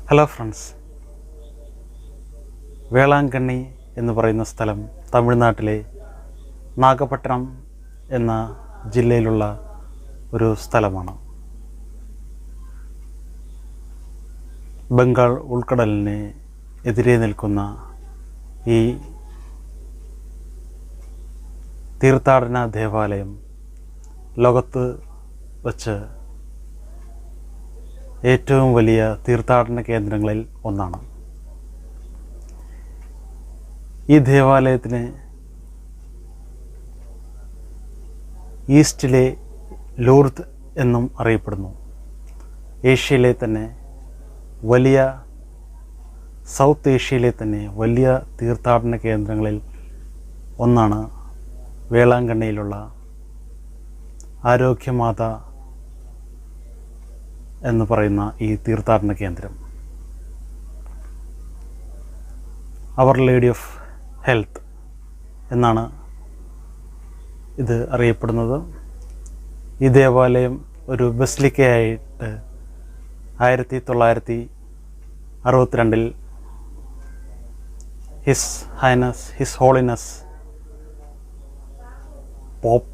Hello friends, Velankanni എന്ന് പറയുന്ന സ്ഥലം തമിഴ്നാട്ടിലെ നാഗപട്ടണം എന്ന ജില്ലയിലുള്ള ഒരു സ്ഥലമാണ്. ബംഗാൾ ഉൾക്കടലിന് എതിരെ നിൽക്കുന്ന ഈ തീർത്ഥാടന ദേവാലയം ലോകത്ത് വച്ച് ഏറ്റവും വലിയ തീർത്ഥാടന കേന്ദ്രങ്ങളിൽ ഒന്നാണ്. ഈ ദേവാലയത്തിന് ഈസ്റ്റിലെ ലൂർദ് എന്നും അറിയപ്പെടുന്നു. ഏഷ്യയിലെ തന്നെ സൗത്ത് ഏഷ്യയിലെ തന്നെ വലിയ തീർത്ഥാടന കേന്ദ്രങ്ങളിൽ ഒന്നാണ് വേളാങ്കണ്ണിയിലുള്ള ആരോഗ്യമാത എന്ന് പറയുന്ന ഈ തീർത്ഥാടന കേന്ദ്രം. അവർ ലേഡി ഓഫ് ഹെൽത്ത് എന്നാണ് ഇത് അറിയപ്പെടുന്നത്. ഈ ദേവാലയം ഒരു ബസിലിക്കയായിട്ട് 1962 ഹിസ് ഹോളിനസ് പോപ്പ്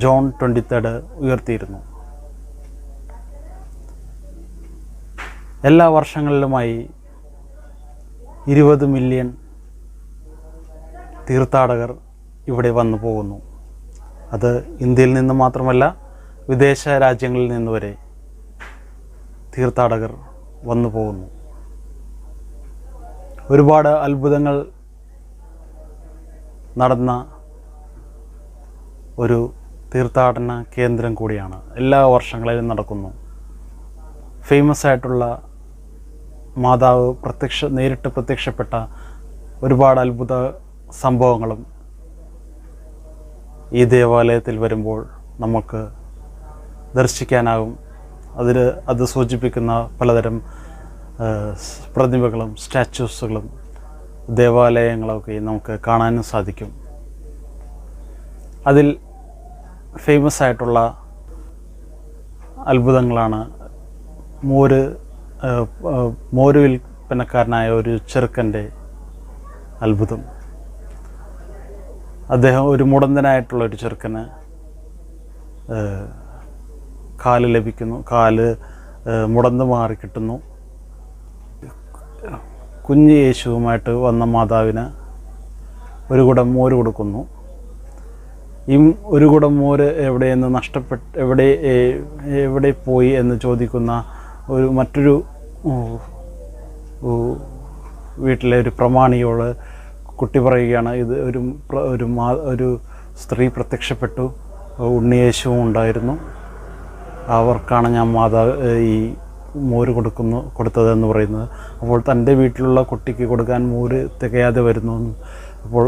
ജോൺ 23 ഉയർത്തിയിരുന്നു. എല്ലാ വർഷങ്ങളിലുമായി 20 മില്യൺ തീർത്ഥാടകർ ഇവിടെ വന്നു പോകുന്നു. അത് ഇന്ത്യയിൽ നിന്ന് മാത്രമല്ല, വിദേശ രാജ്യങ്ങളിൽ നിന്ന് വരെ തീർത്ഥാടകർ വന്നു പോകുന്നു. ഒരുപാട് അത്ഭുതങ്ങൾ നടന്ന ഒരു തീർത്ഥാടന കേന്ദ്രം കൂടിയാണ്. എല്ലാ വർഷങ്ങളിലും നടക്കുന്നു. ഫേമസ് ആയിട്ടുള്ള മാതാവ് നേരിട്ട് പ്രത്യക്ഷപ്പെട്ട ഒരുപാട് അത്ഭുത സംഭവങ്ങളും ഈ ദേവാലയത്തിൽ വരുമ്പോൾ നമുക്ക് ദർശിക്കാനാകും. അത് സൂചിപ്പിക്കുന്ന പലതരം പ്രതിമകളും സ്റ്റാച്യൂസുകളും ദേവാലയങ്ങളൊക്കെ നമുക്ക് കാണാനും സാധിക്കും. അതിൽ ഫേമസ് ആയിട്ടുള്ള അത്ഭുതങ്ങളാണ് മോര് വിൽപ്പനക്കാരനായ ഒരു ചെറുക്കൻ്റെ അത്ഭുതം. അദ്ദേഹം ഒരു മുടന്തനായിട്ടുള്ള ഒരു ചെറുക്കന് കാല് ലഭിക്കുന്നു. കാല് മുടന്ത് മാറി കിട്ടുന്നു. കുഞ്ഞ് യേശുവുമായിട്ട് വന്ന മാതാവിന് ഒരു കുടം മോര് കൊടുക്കുന്നു. ഈ ഒരു കുടം മോര് എവിടെയെന്ന് എവിടെ പോയി എന്ന് ചോദിക്കുന്ന മറ്റൊരു വീട്ടിലെ ഒരു പ്രമാണിയോട് കുട്ടി പറയുകയാണ്, ഇത് ഒരു സ്ത്രീ പ്രത്യക്ഷപ്പെട്ടു, ഉണ്ണിയേശുവും ഉണ്ടായിരുന്നു, അവർക്കാണ് ഞാൻ ഈ മോര് കൊടുത്തതെന്ന് പറയുന്നത്. അപ്പോൾ തൻ്റെ വീട്ടിലുള്ള കുട്ടിക്ക് കൊടുക്കാൻ മോര് തികയാതെ വരുന്നു. അപ്പോൾ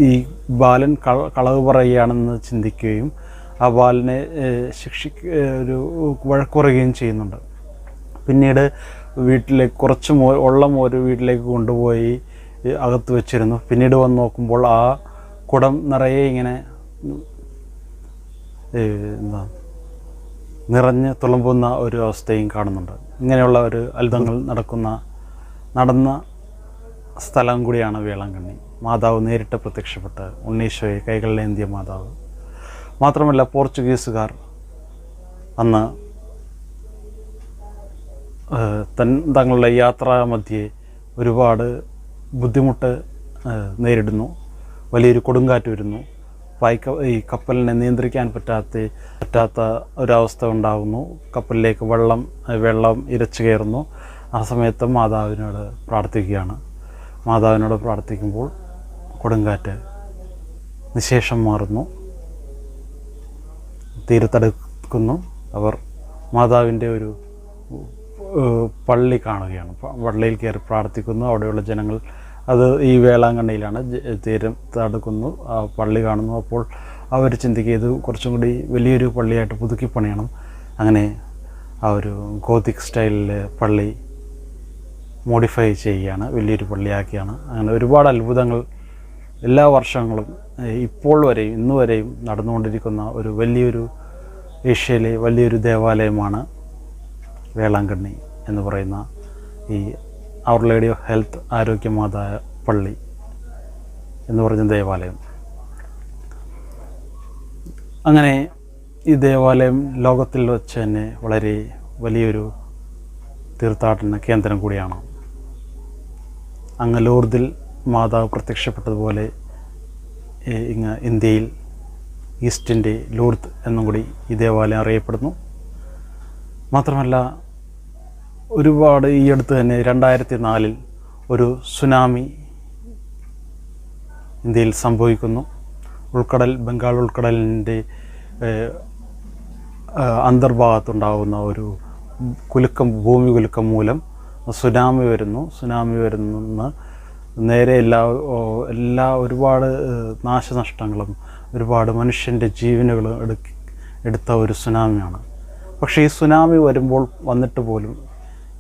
ഈ ബാലൻ കളവ് പറയുകയാണെന്ന് ചിന്തിക്കുകയും ആ ബാലനെ വഴക്കുറയുകയും ചെയ്യുന്നുണ്ട്. പിന്നീട് വീട്ടിലേക്ക് ഉള്ള മോര് വീട്ടിലേക്ക് കൊണ്ടുപോയി അകത്ത് വെച്ചിരുന്നു. പിന്നീട് വന്ന് നോക്കുമ്പോൾ ആ കുടം നിറയെ ഇങ്ങനെ നിറഞ്ഞ് തുളുമ്പുന്ന ഒരു അവസ്ഥയും കാണുന്നുണ്ട്. ഇങ്ങനെയുള്ള ഒരു അത്ഭുതങ്ങൾ നടന്ന സ്ഥലം കൂടിയാണ് വേളാങ്കണ്ണി. മാതാവ് നേരിട്ട് പ്രത്യക്ഷപ്പെട്ട് ഉണ്ണീശോയെ കൈകളിലേന്തിയ മാതാവ്. മാത്രമല്ല, പോർച്ചുഗീസുകാർ അന്ന് തങ്ങളുടെ യാത്രാമധ്യേ ഒരുപാട് ബുദ്ധിമുട്ട് നേരിടുന്നു. വലിയൊരു കൊടുങ്കാറ്റ് വരുന്നു. ഈ കപ്പലിനെ നിയന്ത്രിക്കാൻ പറ്റാത്ത ഒരവസ്ഥ ഉണ്ടാകുന്നു. കപ്പലിലേക്ക് വെള്ളം ഇരച്ചു കയറുന്നു. ആ സമയത്ത് മാതാവിനോട് പ്രാർത്ഥിക്കുകയാണ്. മാതാവിനോട് പ്രാർത്ഥിക്കുമ്പോൾ കൊടുങ്കാറ്റ് നിശേഷം മാറുന്നു. തീരത്തടുക്കുന്നു. അവർ മാതാവിൻ്റെ ഒരു പള്ളി കാണുകയാണ്. പള്ളിയിൽ കയറി പ്രാർത്ഥിക്കുന്നു. അവിടെയുള്ള ജനങ്ങൾ ഈ വേളാങ്കണ്ണിയിലാണ്, തീരത്തടുക്കുന്നു. ആ പള്ളി കാണുന്നു. അപ്പോൾ അവർ ചിന്തിക്കുക, ഇത് കുറച്ചും കൂടി വലിയൊരു പള്ളിയായിട്ട് പുതുക്കി പണിയണം. അങ്ങനെ ആ ഒരു ഗോതിക് സ്റ്റൈലിൽ പള്ളി മോഡിഫൈ ചെയ്യുകയാണ്, വലിയൊരു പള്ളിയാക്കിയാണ്. അങ്ങനെ ഒരുപാട് അത്ഭുതങ്ങൾ എല്ലാ വർഷങ്ങളും ഇന്ന് വരെയും നടന്നുകൊണ്ടിരിക്കുന്ന വലിയൊരു ഏഷ്യയിലെ വലിയൊരു ദേവാലയമാണ് വേളാങ്കണ്ണി എന്ന് പറയുന്ന ഈ അവർ ലേഡി ഓഫ് ഹെൽത്ത് ആരോഗ്യമാതാ പള്ളി എന്ന് പറഞ്ഞ ദേവാലയം. അങ്ങനെ ഈ ദേവാലയം ലോകത്തിൽ വെച്ച് തന്നെ വളരെ വലിയൊരു തീർത്ഥാടന കേന്ദ്രം കൂടിയാണ്. അങ്ങ് ലൂർദിൽ മാതാവ് പ്രത്യക്ഷപ്പെട്ടതുപോലെ ഇങ്ങ് ഇന്ത്യയിൽ ഈസ്റ്റിൻ്റെ ലൂർദ് എന്നും കൂടി ഈ ദേവാലയം അറിയപ്പെടുന്നു. മാത്രമല്ല ഒരുപാട് ഈ അടുത്ത് തന്നെ 2004 ഒരു സുനാമി ഇന്ത്യയിൽ സംഭവിക്കുന്നു. ബംഗാൾ ഉൾക്കടലിൻ്റെ അന്തർഭാഗത്തുണ്ടാകുന്ന ഒരു ഭൂമി കുലുക്കം മൂലം സുനാമി വരുന്ന നേരെ ഒരുപാട് നാശനഷ്ടങ്ങളും ഒരുപാട് മനുഷ്യൻ്റെ ജീവനുകളും എടുത്ത ഒരു സുനാമിയാണ്. പക്ഷേ ഈ സുനാമി വന്നിട്ട് പോലും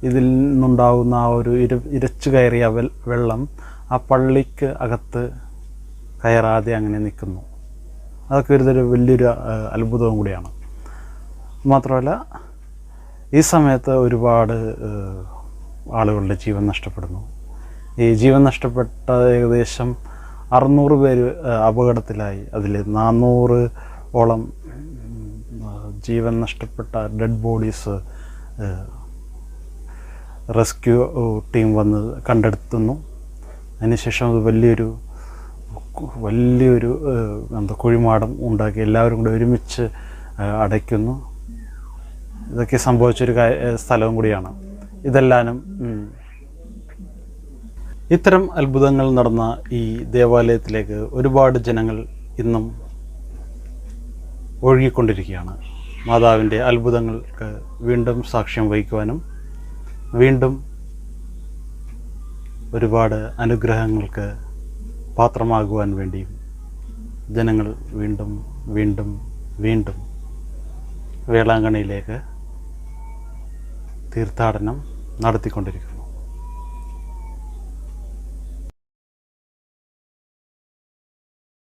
ഇതിൽ നിന്നുണ്ടാകുന്ന ആ ഒരു ഇരച്ചു കയറിയ വെള്ളം ആ പള്ളിക്ക് അകത്ത് കയറാതെ അങ്ങനെ നിൽക്കുന്നു. അതൊക്കെ വലിയൊരു അത്ഭുതവും കൂടിയാണ്. മാത്രമല്ല ഈ സമയത്ത് ഒരുപാട് ആളുകളുടെ ജീവൻ നഷ്ടപ്പെടുന്നു. ഈ ജീവൻ നഷ്ടപ്പെട്ട ഏകദേശം 600 പേര് അപകടത്തിലായി. അതിൽ 400-ഓളം ജീവൻ നഷ്ടപ്പെട്ട ഡെഡ് ബോഡീസ് റെസ്ക്യൂ ടീം വന്ന് കണ്ടെടുത്തുന്നു. അതിനുശേഷം അത് വലിയൊരു കുഴിമാടം ഉണ്ടാക്കി എല്ലാവരും കൂടെ ഒരുമിച്ച് അടയ്ക്കുന്നു. ഇതൊക്കെ സംഭവിച്ചൊരു സ്ഥലവും കൂടിയാണ്. ഇതെല്ലാനും ഇത്തരം അത്ഭുതങ്ങൾ നടന്ന ഈ ദേവാലയത്തിലേക്ക് ഒരുപാട് ജനങ്ങൾ ഇന്നും ഒഴുകിക്കൊണ്ടിരിക്കുകയാണ്. മാതാവിൻ്റെ അത്ഭുതങ്ങൾക്ക് വീണ്ടും സാക്ഷ്യം വഹിക്കുവാനും വീണ്ടും ഒരുപാട് അനുഗ്രഹങ്ങൾക്ക് പാത്രമാകുവാൻ വേണ്ടിയും ജനങ്ങൾ വീണ്ടും വീണ്ടും വീണ്ടും വേളാങ്കണ്ണിയിലേക്ക് തീർത്ഥാടനം നടത്തിക്കൊണ്ടിരിക്കുന്നു.